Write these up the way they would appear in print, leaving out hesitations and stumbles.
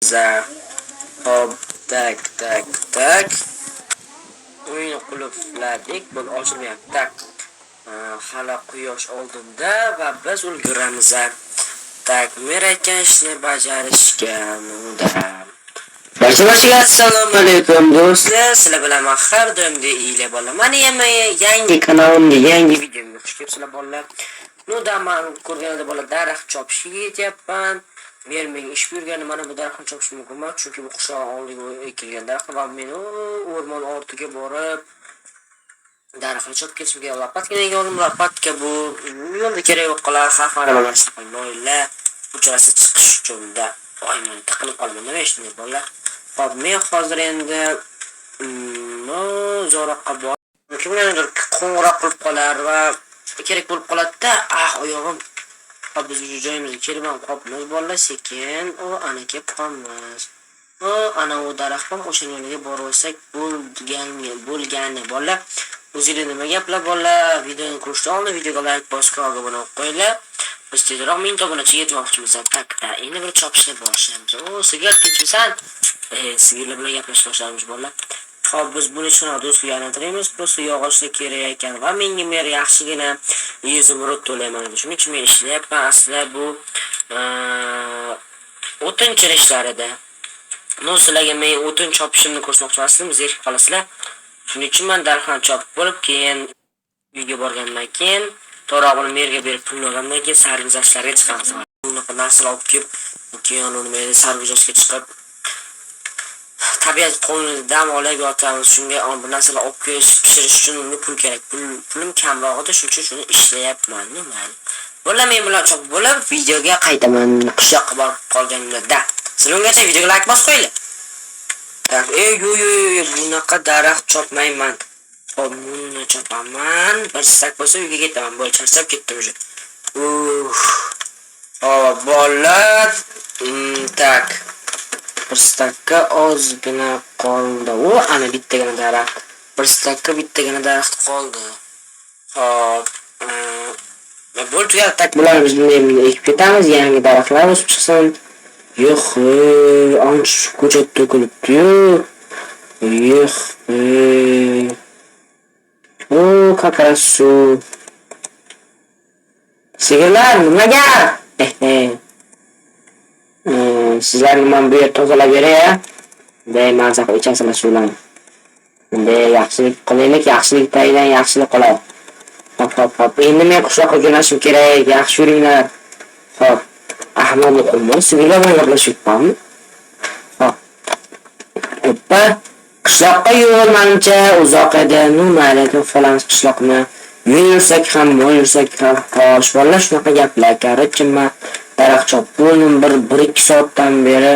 Za hop tak. O'yinni qulfladik. Bu ochilmayapti. Tak. Hali quyosh oldinda va biz ulguramiz. Tak, merakan ishni bajarishga unda. Barchaga assalomu alaykum do'stlar. Sizlar bilan har doimdek iylar bo'laman. Mana yangi kanalimga yangi videomga xush kelibsizlar bolalar. Nunda men ko'rganimda bolalar daraxt chopishga ketyapman. Menga ish buyurgani mana bu daraxtni chopish mumkin emas, chunki bu qishloq oldiga ekilgan daraxt va men o'rmon ortiga borib daraxtni chopib kelishimga lopatkinaga oldim. Lopatka bu yo'lda kerak yo'q qolar, xavfli emas. Loyla uchrasi chiqish uchunda oyman tiqilib qoldim. Nima ish ne bolalar? Hop, men hozir endi zo'roqqa borib kimlardir qo'ng'iroq qilib qolar va kerak bo'lib qoladi-da. Oyog'im. Hop, biz joyimizga kelib qopmiz bolalar, sekin ana kelib qolamiz. Ana u daraxt ham o'sha yo'lga borsak bo'lgani bolalar. O'zingizlar nima gaplar bolalar? Videoni ko'rishdan oldin videoga like bosib, obuna bo'lib qo'yinglar. Biz tezroq 1000 obunachiga yetmoqchimiz. Takda endi bir chopishni boshlaymiz. Sizga tinchmisan? Sizlar bilan gaplashib boshlaymiz bolalar. Hop, biz buni shunday do'stga aylantiramiz. Prosta yog'ochda kerak ekan va menga mer yaxshigina 100 murod to'layman. Shuning uchun men ishlayapman. Aslida bu o'tin kirishlarida. Sizlarga men o'tin chopishimni ko'rsatmoqchi emasdim, zerikib qolasizlar. Shuning uchun men daraxtni chopib bo'lib, keyin uyga borgandan keyin to'rog'ini merga berib pulni olgandan keyin sarguzashtlarga chiqamiz. Bunaqa narsalar olib kelib, keyin uni sarguzashga chiqib tabiat qo'ynida dam olib yotamiz. Shunga bu narsalar olib kelish, pishirish uchun unga pul kerak. Pulim kamroq edi, shuning uchun shuni ishlayapman. Nima? Bo'ladi, men bilan chopib bo'lib, videoga qaytaman. Qishloqqa borib qolganimda. Sizlargacha videoga like bosib qo'yinglar. Tak, bunaqa daraxt chopmayman. Hop, buni chopaman. Bir stak bo'lsa uyga ketaman. Bo'l, charchab ketdim уже. Hop, bolalar. Tak. Bir stakka ozgina qoldi. Ana bittagina daraxt. Bir stakka bittagina daraxt qoldi. Hop. Bo'l tugal tak bular biz buni ekib ketamiz. Yangi daraxtlar o'sib chiqsin. Yo'q, anch ko'chat to'kilibdi-yu. Yo'q. Kakarasu. Sigirlar, nima gap? Sizlarni men bu yerda tozalab beray-a. Bunday mazza qilib ichasizlar suvlarni. Bunday yaxshilik qilaylik, yaxshilik taydan yaxshilik qiladi. Hop. Endi men qishloqqa jo'nashim kerak. Yaxshi yuringlar. Hop. Ahmoq o'qimman. Sizlar bilan gaplashyapmanmi? Hop. Oppa. Qishloqqa yo'l mancha uzoq edi. Mayli, falans qishloqni yursak ham, yursak ham xo'sh. Bolalar shunaqa gaplar qarachimma. Daraxt chopib bo'ldim 1-2 soatdan beri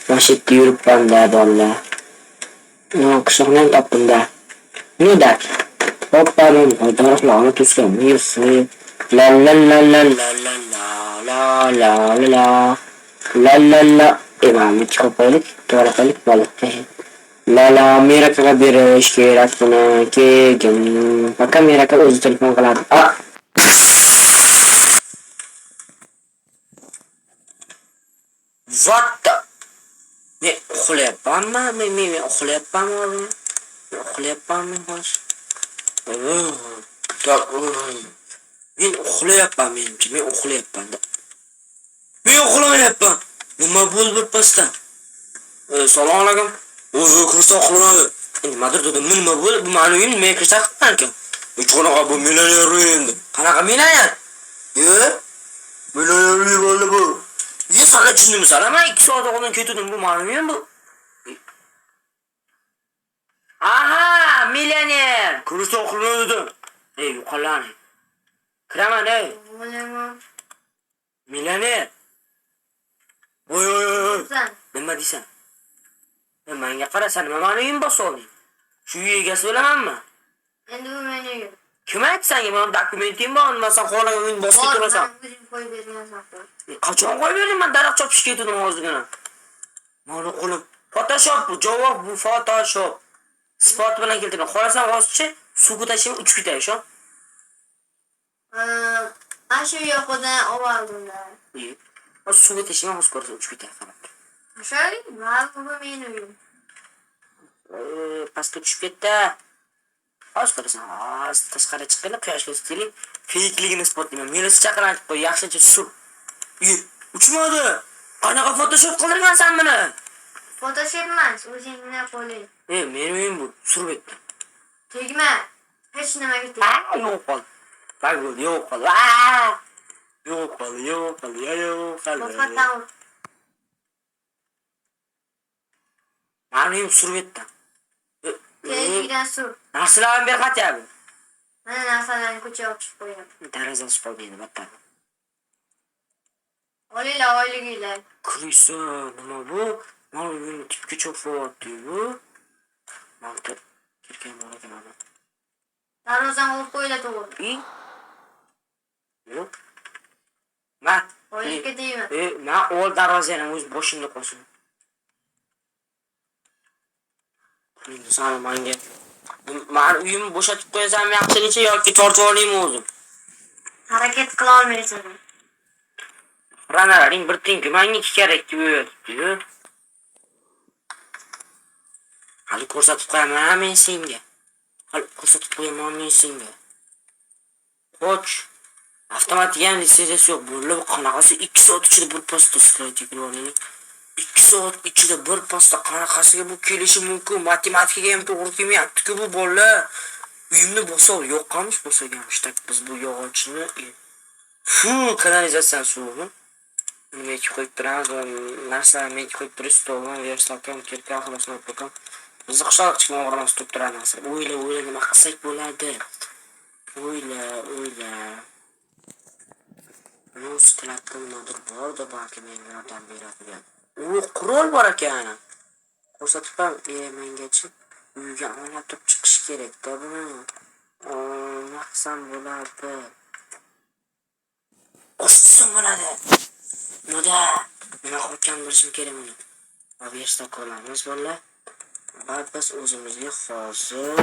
mashitda yuribman-da bolalar. Qishloqni ham topdim-da. Nima? Hoppa, men daraxtlarni to'sgan. La. Mana chiqib to'g'ri qilib bo'ldi. La, Amerikaga berish kerak buni. Keyin faqat Amerika o'zi telefon qiladi. What the? Men uxlayapmanmi? Men uxlayapmanmi? Xo'sh. Tak. Men uxlayapman. Men uxlamayapman. Nima bo'ldi bir pasda? Salom alaykum. Kursa uxlamadi. Nimadir dedim, nima bo'ldi? Bu meni uyim, men kirsa qilgankan. Uchoqqa bu millioner endi. Qanaqa millioner? Millioner bo'ldi bu. Sana tushundimmi sana? Men 2 soat oldin ketdim, bu meni uyim bu. Aha, millioner. Kursa uxlamadi. Yo'qolani. Kiraman ey. Millioner. Voy. Nima deysan? Menga qarasan, nima meni uyim bosolding? Shu uy egasi bo'lamanmi? Endi bu meni uyim. Kim aytdi senga? Men dokumentim bor, men sen xohlagan uyni bosib turasan. Qo'yib bergansan. Qachon qo'yib berdim? Men daraxt chopishga ketdim hozirgina. Mana qo'lim. Photoshop bu, javob bu Photoshop. Spot bilan keltirdim. Xohlasan hozircha suvga tashib uchib ketay, shu. Ana shu yoqdan oldim. Suvga tashib hozir ko'rsa uchib ketay qarab. O'sha bu meni uyim. Pastga tushib ketdi. Hozir qarasan, hozir tashqari chiqqanda quyoshga tutilib, fakeligini isbotlayman. Meni chaqirib qo'y, yaxshicha sur. Uchmadi. Qanaqa Photoshop qildirgansan buni? Photoshop emas, o'zingni qo'ling. Meni uyim bu, surib etdi. Tegma. Hech nimaga tegma. Yo'q qol. Bak bu, yo'q qol. Yo'q qol, yo'q qol, yo'q qol. Boshqatdan Meni uyim surib etdi. tegidan sur. Narsalarni ber qatyapti. Mana narsalarni ko'chaga chiqib qo'yadi. Daraza ochib qolmaydi, battar. Olinglar, oyliginglar. Krisa, nima bu? Mana uyimni tipga cho'qyapti bu. Mana kirgan bor ekan ana. Darvozani o'rib qo'yinglar to'g'ri. Yo'q. Ma, Oylikka deyman. ma o'l darvozani o'z boshimda qolsin. Endi sana menga men uyimni bo'shatib qo'yasanmi yaxshilicha yoki tortib olaymi o'zim? Harakat qila olmaysan. Ranalaring bir tinki menga kerak bo'ldi. Hali ko'rsatib qo'yaman men senga. Hali ko'rsatib qo'yaman men senga. Qoch. Avtomatik ham servis yo'q. Bo'lib qanaqasi 2 soat ichida bir posta sklayt yuboraylik. 2 soat ichida bir posta qanaqasiga bu kelishi mumkin? Matematikaga ham to'g'ri kelmayapti-ku bu bolalar. Uyimni bosib yoqqanmish bosaganmish. Tak biz bu yog'ochni kanalizatsiya suvini menga qo'yib turamiz va narsalarni menga qo'yib turish stoldan verslakan kirka xilosini qo'ygan. Bizni qishloqchiga o'g'irlamiz turib turamiz. O'yla nima qilsak bo'ladi. O'yla. Bu stratda nimadir bor-da, balki menga yordam beradi. Qurol bor ekan. Ko'rsatib ham mengachi uyga olib turib chiqish kerak-da buni. Nima qilsam bo'ladi? Qo'shsam bo'ladi. Nima qilgan bo'lishim kerak buni. Obyektda qolamiz bolalar. Va biz o'zimizga hozir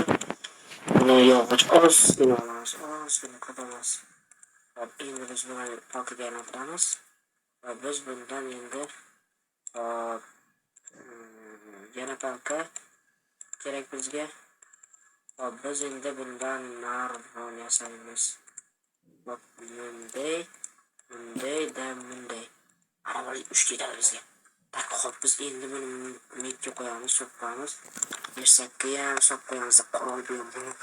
buni yog'och ozgina olamiz, ozgina qadamiz. Endi biz buni palkaga aylantiramiz. Va biz bundan endi yana palka kerak bizga. Va biz endi bundan narvon yasaymiz. Bunday. Ana buni 3 ketadi bizga. Tak hop biz endi buni metga qo'yamiz, so'qamiz. Yersakka ham so'q qo'yamiz. Qurol bilan buni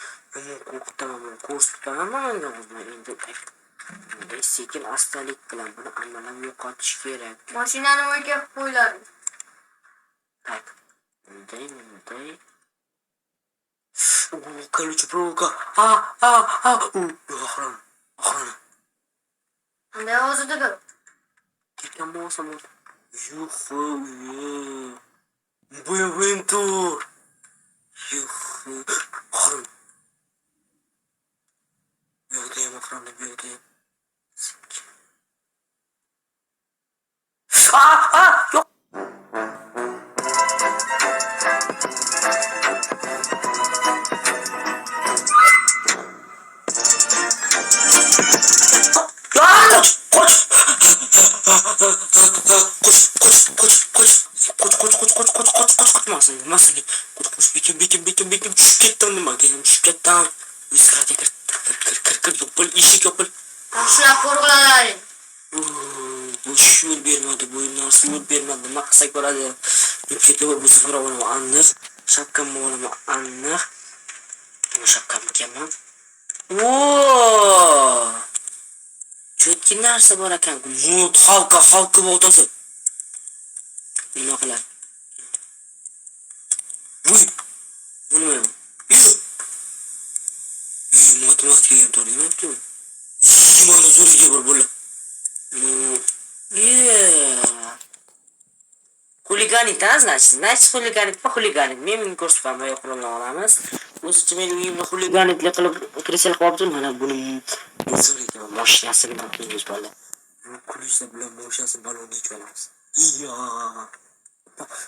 qo'rqitaman, ko'rsataman menga endi. Bunday sekin astalik bilan buni amalab yo'qotish kerak. Mashinani o'yga qo'yiladi. Tak. Bunday. Короче, проволока. Охрана. Unda hozirda bir. Ketgan bo'lsam. Buyum tur. Охрана. Yo'qdayam охрана, yo'qdayam. Yo'q. Masang. Bikin tushib ketdim nimaga? Tushib ketdim. Viskaraga kir. Yopil. Tashlab qo'rqiladi. Bu yo'l bermadi, bu narsa yo'l bermadi. Nima qilsak bo'ladi? Ketib bu safar olaman aniq. Shapkamni olaman aniq. Bu shapkamni kiyman. Cho'tki narsa bor ekan. Mut halqa o'tasi. Nima qiladi? Bu nima? Matematika ham to'g'ri emas-ku. Mana zo'riga bor bo'la. Xuliganit, значит, xuliganit. Men ko'rsatib qo'ygan olamiz. O'zicha men uyimni xuliganitlik qilib kirishlar qilibdim. Mana buni zo'riga mashinasini topingiz bola. Bu kulishlar bilan mashinasini balonga chiqaramiz.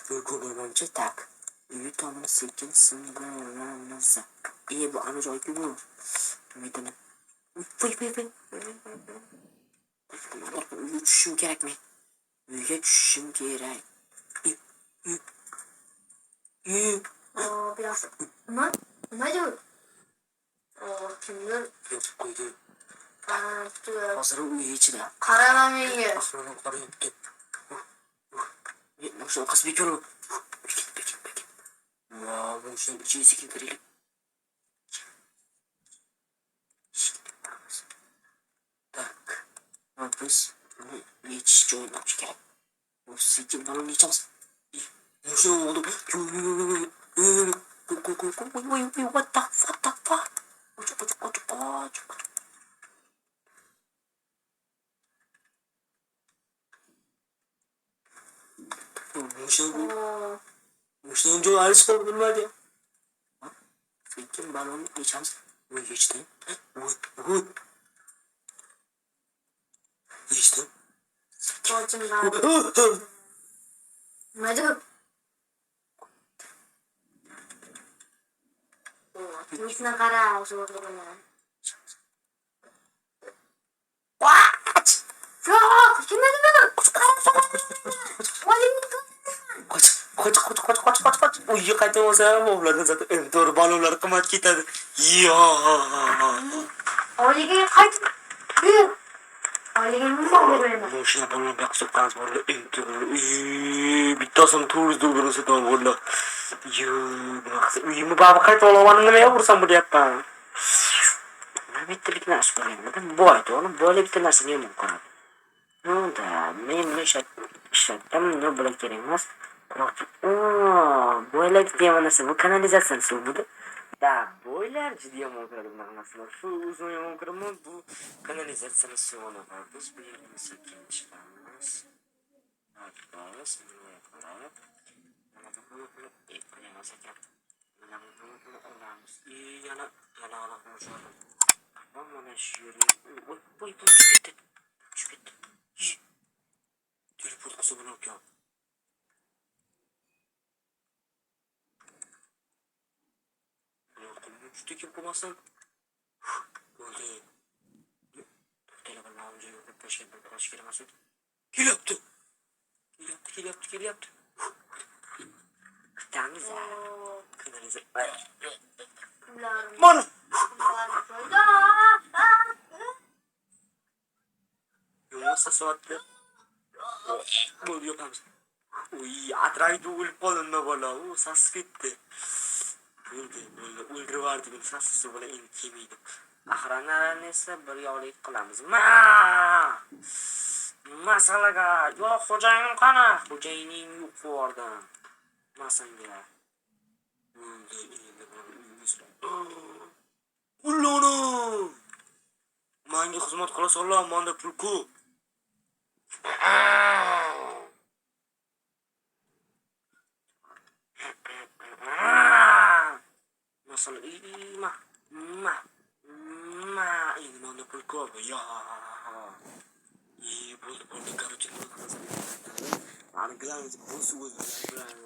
Bu ko'rgancha tak. Uyi tomini sekin sindiramiz. Bu ana joyku bu. Umidini. Uyga tushishim kerak. Biraz. Nima edi? Kimdir? Yo'q, qo'ydi. Tuya. Hozir uy ichida. Qarama menga. Ahvolini qarayapti. Mashina qasbi ekan. Bekin. Voy, mashina ichisiga kiraylik. Tak. Biz buni yechish joyini topish kerak. Sekin balonni yechamiz. Mashina oldi. Qo'y. What the fuck? Qoch. Mashina joyi alishib bilmadi. Sekin balonni yechamiz. Voy, yechdim. Voy. Yechdim. Qochimdan. Nima edi? Yuzini qara, zo'rligini. What? Yo'q, kim edi bu? Qoch. Uyga qaytib olsam, o'g'lardan zaten to'g'ri balonlar qimmat ketadi. Yo. Oyliga qayt. Oyliga nima bermayman. Mashina balon yoqib qaz bo'ldi. Bittasini 400 dollar sotib bo'ldi. Yo, uyimni baba qaytib olaman nima yo'qursan bo'lyapman. Nima bittalik narsa qo'ygandim. Boydi, o'g'lim, boyli bitta narsani yomon ko'radi. Unda men ishlatdim, nima bo'la kerak emas. Boylar degan narsa bu kanalizatsiya suv budi. Da, boylar juda yomon ko'radi bunaqa narsalar. Shu o'zim yomon ko'raman, bu kanalizatsiya suvini biz bu yerni sekin chiqamiz. Bas, bunday qilib. Mana buni qo'yamiz ekan. Mana buni olamiz. Yana qo'shamiz. Mana shu yerni. Voy, tushib ketdi. Telefon qilsa bo'larkan. Juda kim bo'lmasin. Bo'ldi. Telefonni olib joyga qo'yib tashlab qo'yish kerak emas. Kelyapti. Kutamiz. Kanalizatsiya. Mana. Yo'qsa soatda. Bo'ldi, yo'qamiz. Uy, atraydi o'lib qoldi nima bola. U sasib ketdi. Bo'ldi. O'ldirib yubordi buni. Sasisi bola endi kelmaydi. Axranlarni esa bir yo'qlik qilamiz. Masalaga, yo'q, xo'jayinim qani? Xo'jayining yo'q qo'yordan. Masanga. Bo'ldi, endi buni uyimizga. Ulloni! Menga xizmat qilasanlar, menda pul ko'p. Masala endi menda pul ko'p. Ya. Bo'ldi, короче, nima qilasan? Ani glaniz bu suv bilan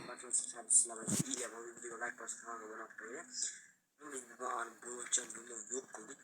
barcha sizlar videoga like bosib, kanalga obuna bo'ling. Bu videoni yo'q qildik.